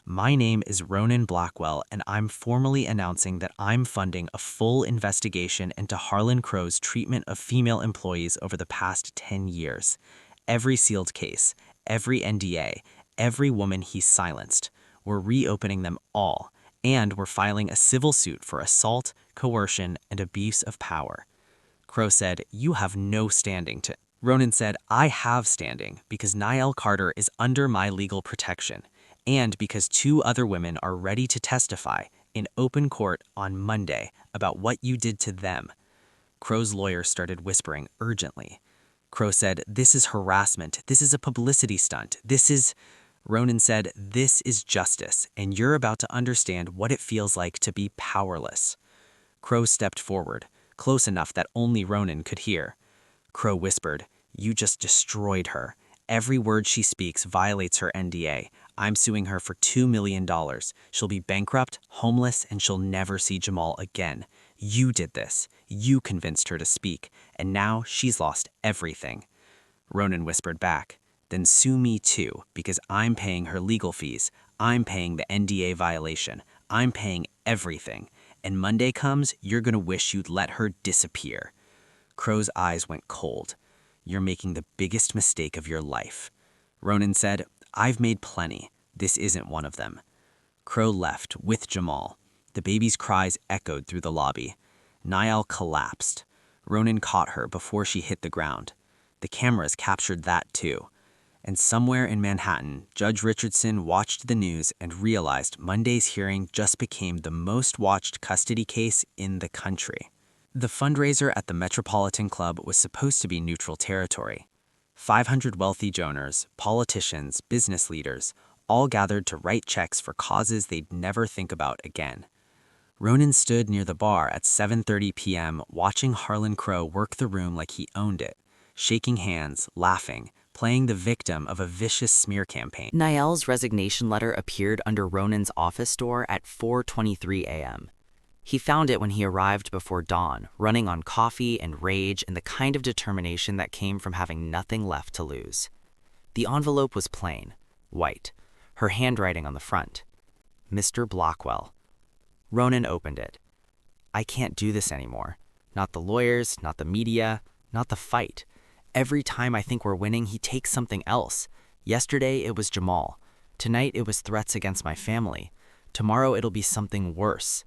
"My name is Ronan Blackwell, and I'm formally announcing that I'm funding a full investigation into Harlan Crow's treatment of female employees over the past 10 years. Every sealed case, every NDA, every woman he's silenced. We're reopening them all, and we're filing a civil suit for assault, coercion, and abuse of power." Crow said, "You have no standing to..." Ronan said, "I have standing because Niall Carter is under my legal protection, and because 2 other women are ready to testify in open court on Monday about what you did to them." Crow's lawyer started whispering urgently. Crow said, "This is harassment. This is a publicity stunt. This is..." Ronan said, "This is justice, and you're about to understand what it feels like to be powerless." Crow stepped forward, close enough that only Ronan could hear. Crow whispered, "You just destroyed her. Every word she speaks violates her NDA. I'm suing her for $2 million. She'll be bankrupt, homeless, and she'll never see Jamal again. You did this. You convinced her to speak, and now she's lost everything." Ronan whispered back, "Then sue me too, because I'm paying her legal fees. I'm paying the NDA violation. I'm paying everything. And Monday comes, you're gonna wish you'd let her disappear." Crow's eyes went cold. "You're making the biggest mistake of your life." Ronan said, "I've made plenty. This isn't one of them." Crow left with Jamal. The baby's cries echoed through the lobby. Niall collapsed. Ronan caught her before she hit the ground. The cameras captured that too. And somewhere in Manhattan, Judge Richardson watched the news and realized Monday's hearing just became the most watched custody case in the country. The fundraiser at the Metropolitan Club was supposed to be neutral territory. 500 wealthy donors, politicians, business leaders, all gathered to write checks for causes they'd never think about again. Ronan stood near the bar at 7:30 p.m. watching Harlan Crow work the room like he owned it, shaking hands, laughing, playing the victim of a vicious smear campaign. Niall's resignation letter appeared under Ronan's office door at 4:23 a.m. He found it when he arrived before dawn, running on coffee and rage and the kind of determination that came from having nothing left to lose. The envelope was plain, white, her handwriting on the front. Mr. Blackwell. Ronan opened it. "I can't do this anymore. Not the lawyers, not the media, not the fight. Every time I think we're winning, he takes something else. Yesterday it was Jamal. Tonight it was threats against my family. Tomorrow it'll be something worse.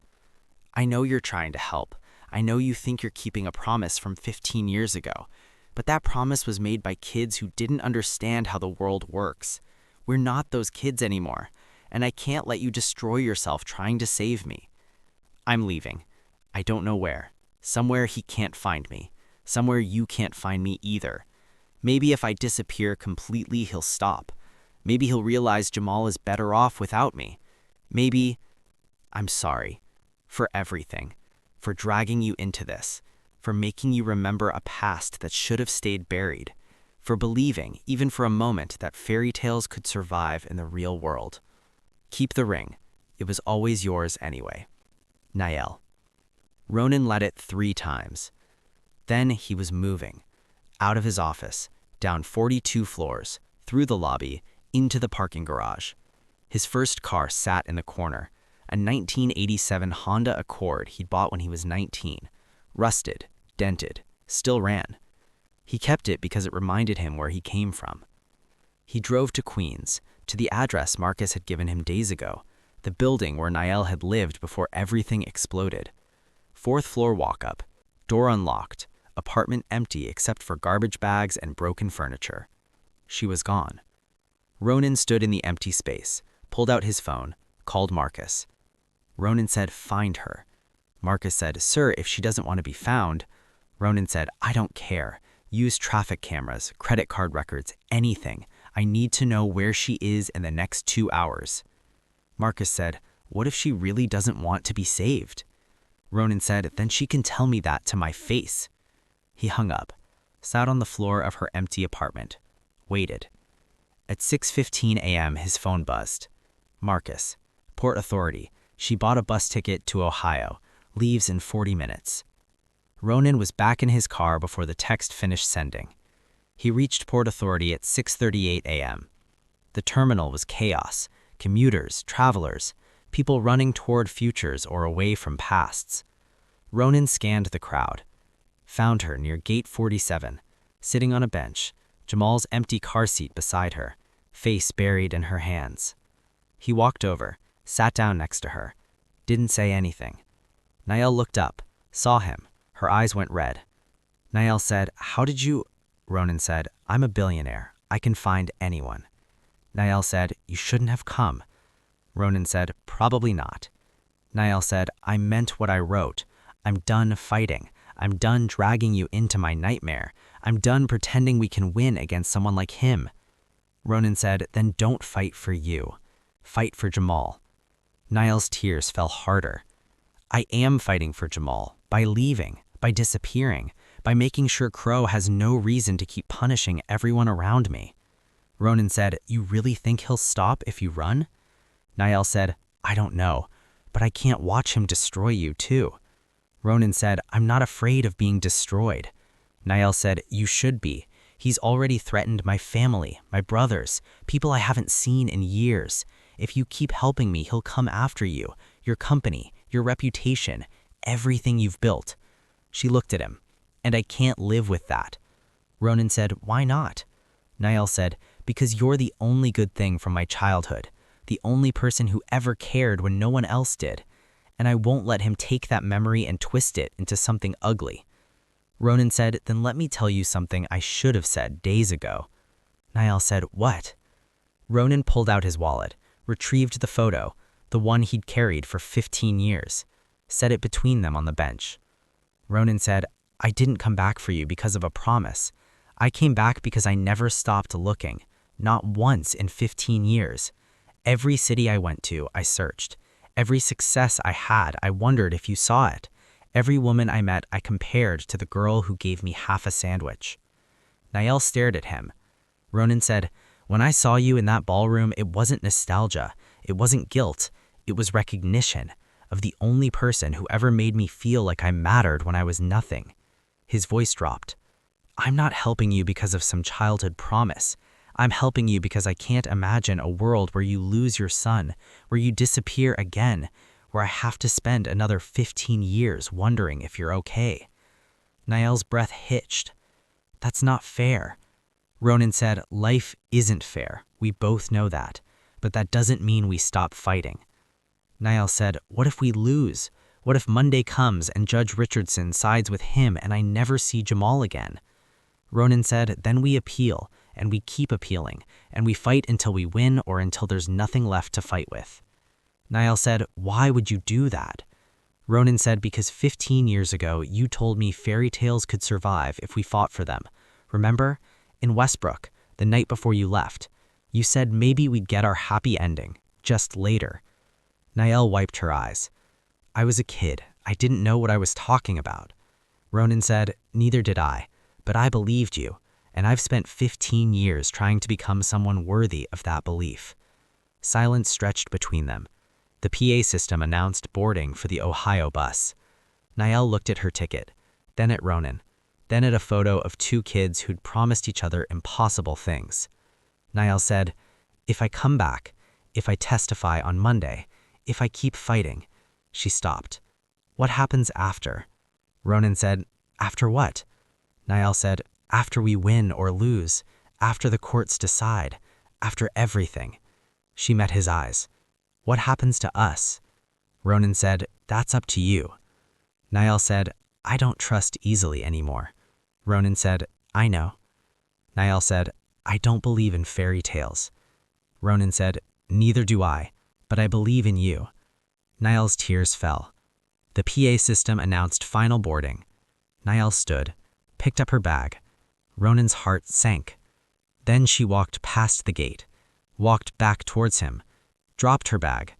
I know you're trying to help. I know you think you're keeping a promise from 15 years ago. But that promise was made by kids who didn't understand how the world works. We're not those kids anymore, and I can't let you destroy yourself trying to save me. I'm leaving. I don't know where. Somewhere he can't find me. Somewhere you can't find me either. Maybe if I disappear completely, he'll stop. Maybe he'll realize Jamal is better off without me. Maybe... I'm sorry. For everything. For dragging you into this. For making you remember a past that should have stayed buried. For believing, even for a moment, that fairy tales could survive in the real world. Keep the ring. It was always yours anyway. Niall." Ronan let it 3 times. Then he was moving. Out of his office, down 42 floors, through the lobby, into the parking garage. His first car sat in the corner. A 1987 Honda Accord he'd bought when he was 19. Rusted, dented, still ran. He kept it because it reminded him where he came from. He drove to Queens, to the address Marcus had given him days ago, the building where Niall had lived before everything exploded. 4th floor walk-up, door unlocked, apartment empty except for garbage bags and broken furniture. She was gone. Ronan stood in the empty space, pulled out his phone, called Marcus. Ronan said, "Find her." Marcus said, "Sir, if she doesn't want to be found." Ronan said, "I don't care. Use traffic cameras, credit card records, anything. I need to know where she is in the next 2 hours." Marcus said, "What if she really doesn't want to be saved?" Ronan said, "Then she can tell me that to my face." He hung up, sat on the floor of her empty apartment, waited. At 6:15 a.m., his phone buzzed. Marcus, Port Authority. She bought a bus ticket to Ohio. Leaves in 40 minutes. Ronan was back in his car before the text finished sending. He reached Port Authority at 6:38 a.m. The terminal was chaos. Commuters, travelers, people running toward futures or away from pasts. Ronan scanned the crowd. Found her near Gate 47, sitting on a bench, Jamal's empty car seat beside her, face buried in her hands. He walked over, sat down next to her, didn't say anything. Nael looked up, saw him. Her eyes went red. Nael said, "How did you—" Ronan said, "I'm a billionaire. I can find anyone." Nael said, "You shouldn't have come." Ronan said, "Probably not." Nael said, "I meant what I wrote. I'm done fighting. I'm done dragging you into my nightmare. I'm done pretending we can win against someone like him." Ronan said, "Then don't fight for you. Fight for Jamal." Nael's tears fell harder. "I am fighting for Jamal, by leaving, by disappearing, by making sure Crow has no reason to keep punishing everyone around me." Ronan said, "You really think he'll stop if you run?" Nael said, "I don't know, but I can't watch him destroy you too." Ronan said, "I'm not afraid of being destroyed." Nael said, "You should be. He's already threatened my family, my brothers, people I haven't seen in years. If you keep helping me, he'll come after you, your company, your reputation, everything you've built." She looked at him, "And I can't live with that." Ronan said, "Why not?" Nael said, "Because you're the only good thing from my childhood, the only person who ever cared when no one else did, and I won't let him take that memory and twist it into something ugly." Ronan said, "Then let me tell you something I should have said days ago." Nael said, "What?" Ronan pulled out his wallet, retrieved the photo, the one he'd carried for 15 years, set it between them on the bench. Ronan said, "I didn't come back for you because of a promise. I came back because I never stopped looking, not once in 15 years. Every city I went to, I searched. Every success I had, I wondered if you saw it. Every woman I met, I compared to the girl who gave me half a sandwich." Nael stared at him. Ronan said, "When I saw you in that ballroom, it wasn't nostalgia. It wasn't guilt. It was recognition of the only person who ever made me feel like I mattered when I was nothing." His voice dropped. "I'm not helping you because of some childhood promise. I'm helping you because I can't imagine a world where you lose your son, where you disappear again, where I have to spend another 15 years wondering if you're okay." Nael's breath hitched. "That's not fair." Ronan said, "Life isn't fair. We both know that. But that doesn't mean we stop fighting." Nael said, "What if we lose? What if Monday comes and Judge Richardson sides with him and I never see Jamal again?" Ronan said, "Then we appeal, and we keep appealing, and we fight until we win or until there's nothing left to fight with." Nael said, "Why would you do that?" Ronan said, "Because 15 years ago, you told me fairy tales could survive if we fought for them. Remember? In Westbrook, the night before you left. You said maybe we'd get our happy ending, just later." Nael wiped her eyes. "I was a kid. I didn't know what I was talking about." Ronan said, "Neither did I, but I believed you, and I've spent 15 years trying to become someone worthy of that belief." Silence stretched between them. The PA system announced boarding for the Ohio bus. Nael looked at her ticket, then at Ronan, then at a photo of two kids who'd promised each other impossible things. Nael said, "If I come back, if I testify on Monday, if I keep fighting." She stopped. "What happens after?" Ronan said, "After what?" Nael said, "After we win or lose, after the courts decide, after everything." She met his eyes. "What happens to us?" Ronan said, "That's up to you." Nael said, "I don't trust easily anymore." Ronan said, "I know." Nael said, "I don't believe in fairy tales." Ronan said, "Neither do I, but I believe in you." Nael's tears fell. The PA system announced final boarding. Niall stood, picked up her bag. Ronan's heart sank. Then she walked past the gate, walked back towards him, dropped her bag.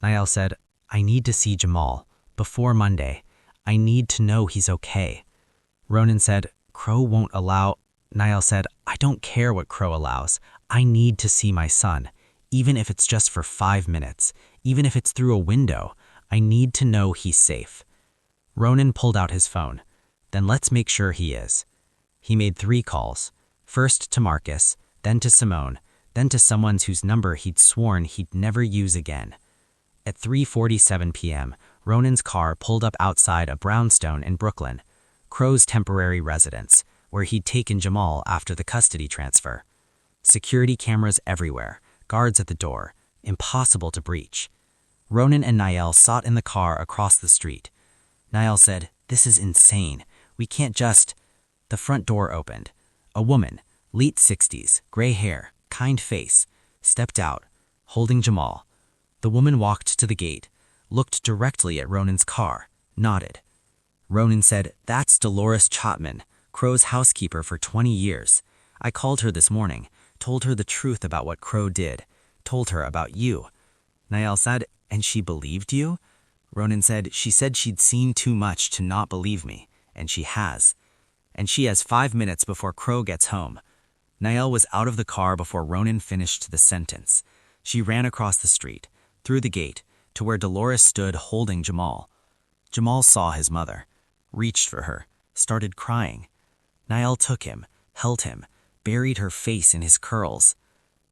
Niall said, "I need to see Jamal. Before Monday. I need to know he's okay." Ronan said, "Crow won't allow." Niall said, "I don't care what Crow allows. I need to see my son, even if it's just for 5 minutes, even if it's through a window. I need to know he's safe." Ronan pulled out his phone. "Then let's make sure he is." He made 3 calls, first to Marcus, then to Simone, then to someone whose number he'd sworn he'd never use again. At 3:47 p.m., Ronan's car pulled up outside a brownstone in Brooklyn, Crow's temporary residence, where he'd taken Jamal after the custody transfer. Security cameras everywhere, guards at the door, impossible to breach. Ronan and Niall sat in the car across the street. Niall said, "This is insane. We can't just—" The front door opened. A woman, late 60s, gray hair, kind face, stepped out, holding Jamal. The woman walked to the gate, looked directly at Ronan's car, nodded. Ronan said, "That's Dolores Chapman, Crow's housekeeper for 20 years. I called her this morning, told her the truth about what Crow did, told her about you." Niall said, "And she believed you?" Ronan said, "She said she'd seen too much to not believe me, and she has. And she has 5 minutes before Crow gets home." Niall was out of the car before Ronan finished the sentence. She ran across the street, through the gate, to where Dolores stood holding Jamal. Jamal saw his mother, reached for her, started crying. Niall took him, held him, buried her face in his curls.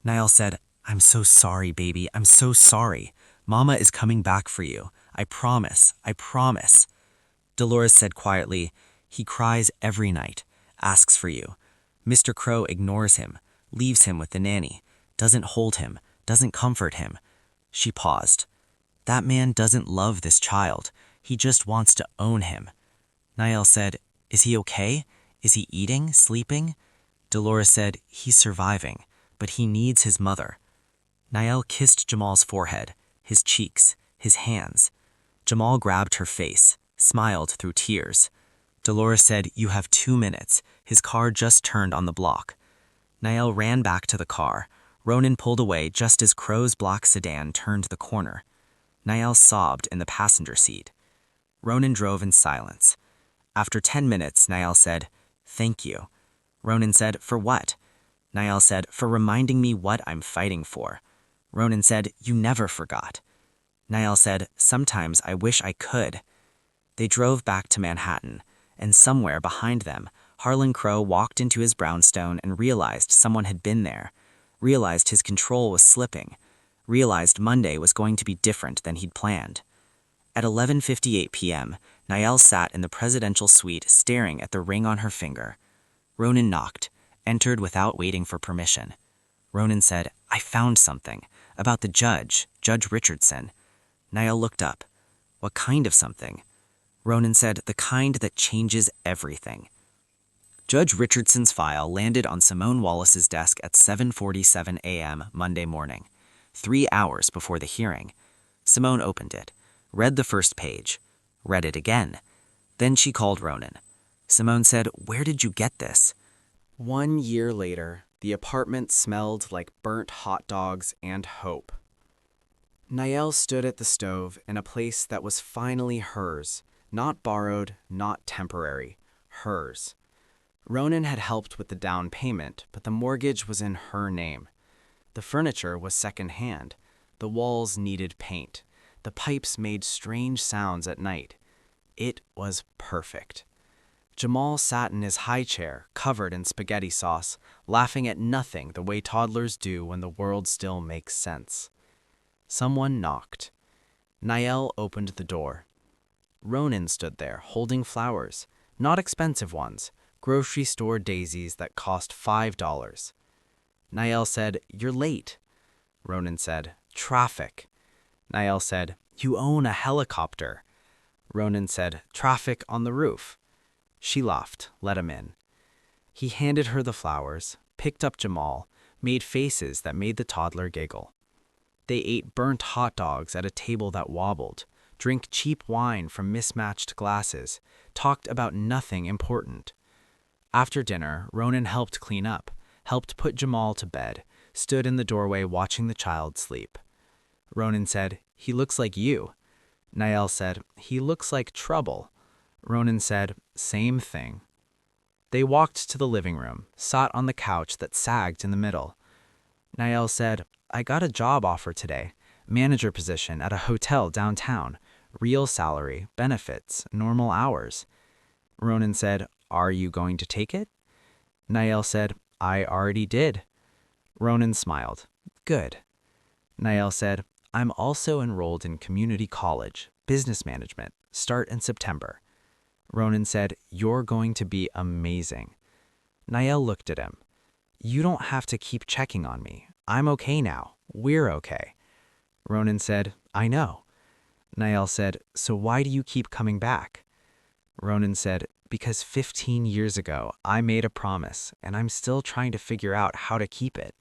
Niall said, "I'm so sorry, baby, I'm so sorry. Mama is coming back for you. I promise, I promise." Dolores said quietly, "He cries every night, asks for you. Mr. Crow ignores him, leaves him with the nanny, doesn't hold him, doesn't comfort him." She paused. "That man doesn't love this child. He just wants to own him." Niall said, "Is he okay? Is he eating, sleeping?" Dolores said, "He's surviving, but he needs his mother." Niall kissed Jamal's forehead, his cheeks, his hands. Jamal grabbed her face, smiled through tears. Dolores said, "You have 2 minutes. His car just turned on the block." Niall ran back to the car. Ronan pulled away just as Crow's black sedan turned the corner. Niall sobbed in the passenger seat. Ronan drove in silence. After 10 minutes, Niall said, "Thank you." Ronan said, "For what?" Niall said, "For reminding me what I'm fighting for." Ronan said, "You never forgot." Niall said, "Sometimes I wish I could." They drove back to Manhattan, and somewhere behind them, Harlan Crow walked into his brownstone and realized someone had been there, realized his control was slipping, realized Monday was going to be different than he'd planned. At 11:58 p.m., Niall sat in the presidential suite staring at the ring on her finger. Ronan knocked, entered without waiting for permission. Ronan said, "I found something, about the judge, Judge Richardson." Niall looked up. "What kind of something?" Ronan said, "The kind that changes everything." Judge Richardson's file landed on Simone Wallace's desk at 7:47 a.m. Monday morning, 3 hours before the hearing. Simone opened it, read the first page, read it again. Then she called Ronan. Simone said, "Where did you get this?" 1 year later, the apartment smelled like burnt hot dogs and hope. Niall stood at the stove in a place that was finally hers, not borrowed, not temporary, hers. Ronan had helped with the down payment, but the mortgage was in her name. The furniture was second-hand. The walls needed paint. The pipes made strange sounds at night. It was perfect. Jamal sat in his high chair, covered in spaghetti sauce, laughing at nothing the way toddlers do when the world still makes sense. Someone knocked. Niall opened the door. Ronan stood there, holding flowers, not expensive ones, grocery store daisies that cost $5. Niall said, "You're late." Ronan said, "Traffic." Niall said, "You own a helicopter." Ronan said, "Traffic on the roof." She laughed, let him in. He handed her the flowers, picked up Jamal, made faces that made the toddler giggle. They ate burnt hot dogs at a table that wobbled, drink cheap wine from mismatched glasses, talked about nothing important. After dinner, Ronan helped clean up, helped put Jamal to bed, stood in the doorway watching the child sleep. Ronan said, "He looks like you." Nael said, "He looks like trouble." Ronan said, "Same thing." They walked to the living room, sat on the couch that sagged in the middle. Nael said, "I got a job offer today, manager position at a hotel downtown, real salary, benefits, normal hours." Ronan said, "Are you going to take it?" Nael said, "I already did." Ronan smiled. "Good." Nael said, "I'm also enrolled in community college, business management, start in September." Ronan said, "You're going to be amazing." Nael looked at him. "You don't have to keep checking on me. I'm okay now. We're okay." Ronan said, "I know." Nael said, "So why do you keep coming back?" Ronan said, "Because 15 years ago, I made a promise, and I'm still trying to figure out how to keep it."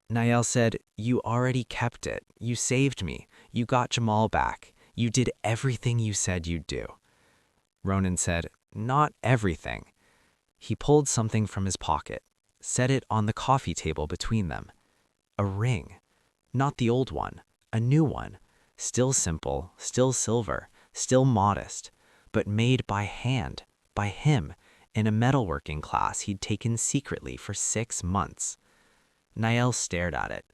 Nael said, "You already kept it. You saved me. You got Jamal back. You did everything you said you'd do." Ronan said, "Not everything." He pulled something from his pocket, set it on the coffee table between them. A ring. Not the old one, a new one. Still simple, still silver, still modest, but made by hand, by him, in a metalworking class he'd taken secretly for 6 months. Nael stared at it.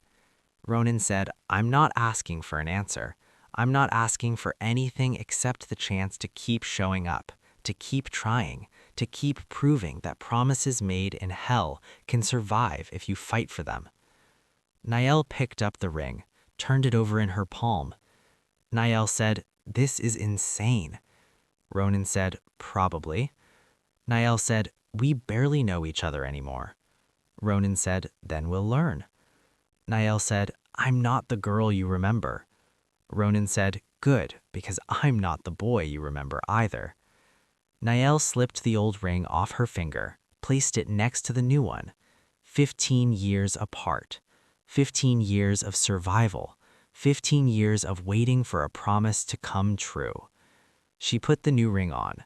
Ronan said, "I'm not asking for an answer. I'm not asking for anything except the chance to keep showing up, to keep trying, to keep proving that promises made in hell can survive if you fight for them." Nael picked up the ring, turned it over in her palm. Nael said, "This is insane." Ronan said, "Probably." Nael said, "We barely know each other anymore." Ronan said, "Then we'll learn." Nael said, "I'm not the girl you remember." Ronan said, "Good, because I'm not the boy you remember either." Nael slipped the old ring off her finger, placed it next to the new one. 15 years apart. 15 years of survival. 15 years of waiting for a promise to come true. She put the new ring on.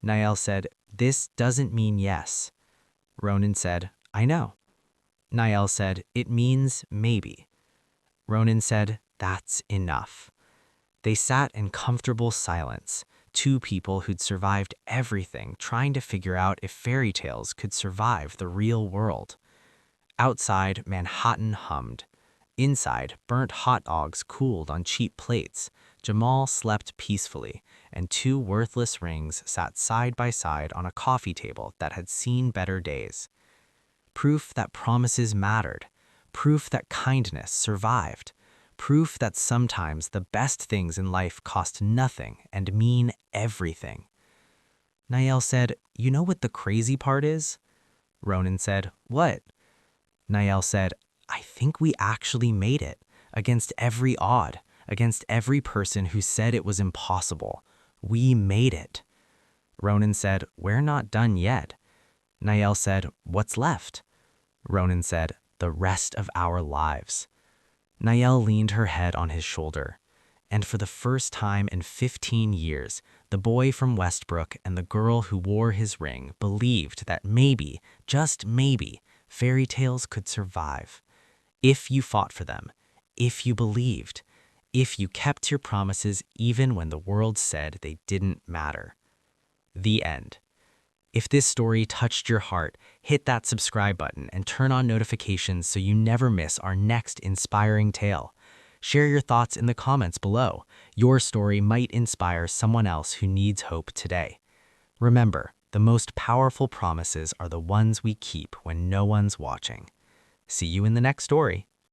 Nael said, "This doesn't mean yes." Ronan said, "I know." Nael said, "It means maybe." Ronan said, "That's enough." They sat in comfortable silence, two people who'd survived everything trying to figure out if fairy tales could survive the real world. Outside, Manhattan hummed. Inside, burnt hot dogs cooled on cheap plates. Jamal slept peacefully, and two worthless rings sat side by side on a coffee table that had seen better days. Proof that promises mattered. Proof that kindness survived. Proof that sometimes the best things in life cost nothing and mean everything. Nael said, "You know what the crazy part is?" Ronan said, "What?" Nael said, "I think we actually made it, against every odd, against every person who said it was impossible. We made it." Ronan said, "We're not done yet." Nael said, "What's left?" Ronan said, "The rest of our lives." Nael leaned her head on his shoulder, and for the first time in 15 years, the boy from Westbrook and the girl who wore his ring believed that maybe, just maybe, fairy tales could survive. If you fought for them, if you believed, if you kept your promises even when the world said they didn't matter. The end. If this story touched your heart, hit that subscribe button and turn on notifications so you never miss our next inspiring tale. Share your thoughts in the comments below. Your story might inspire someone else who needs hope today. Remember, the most powerful promises are the ones we keep when no one's watching. See you in the next story.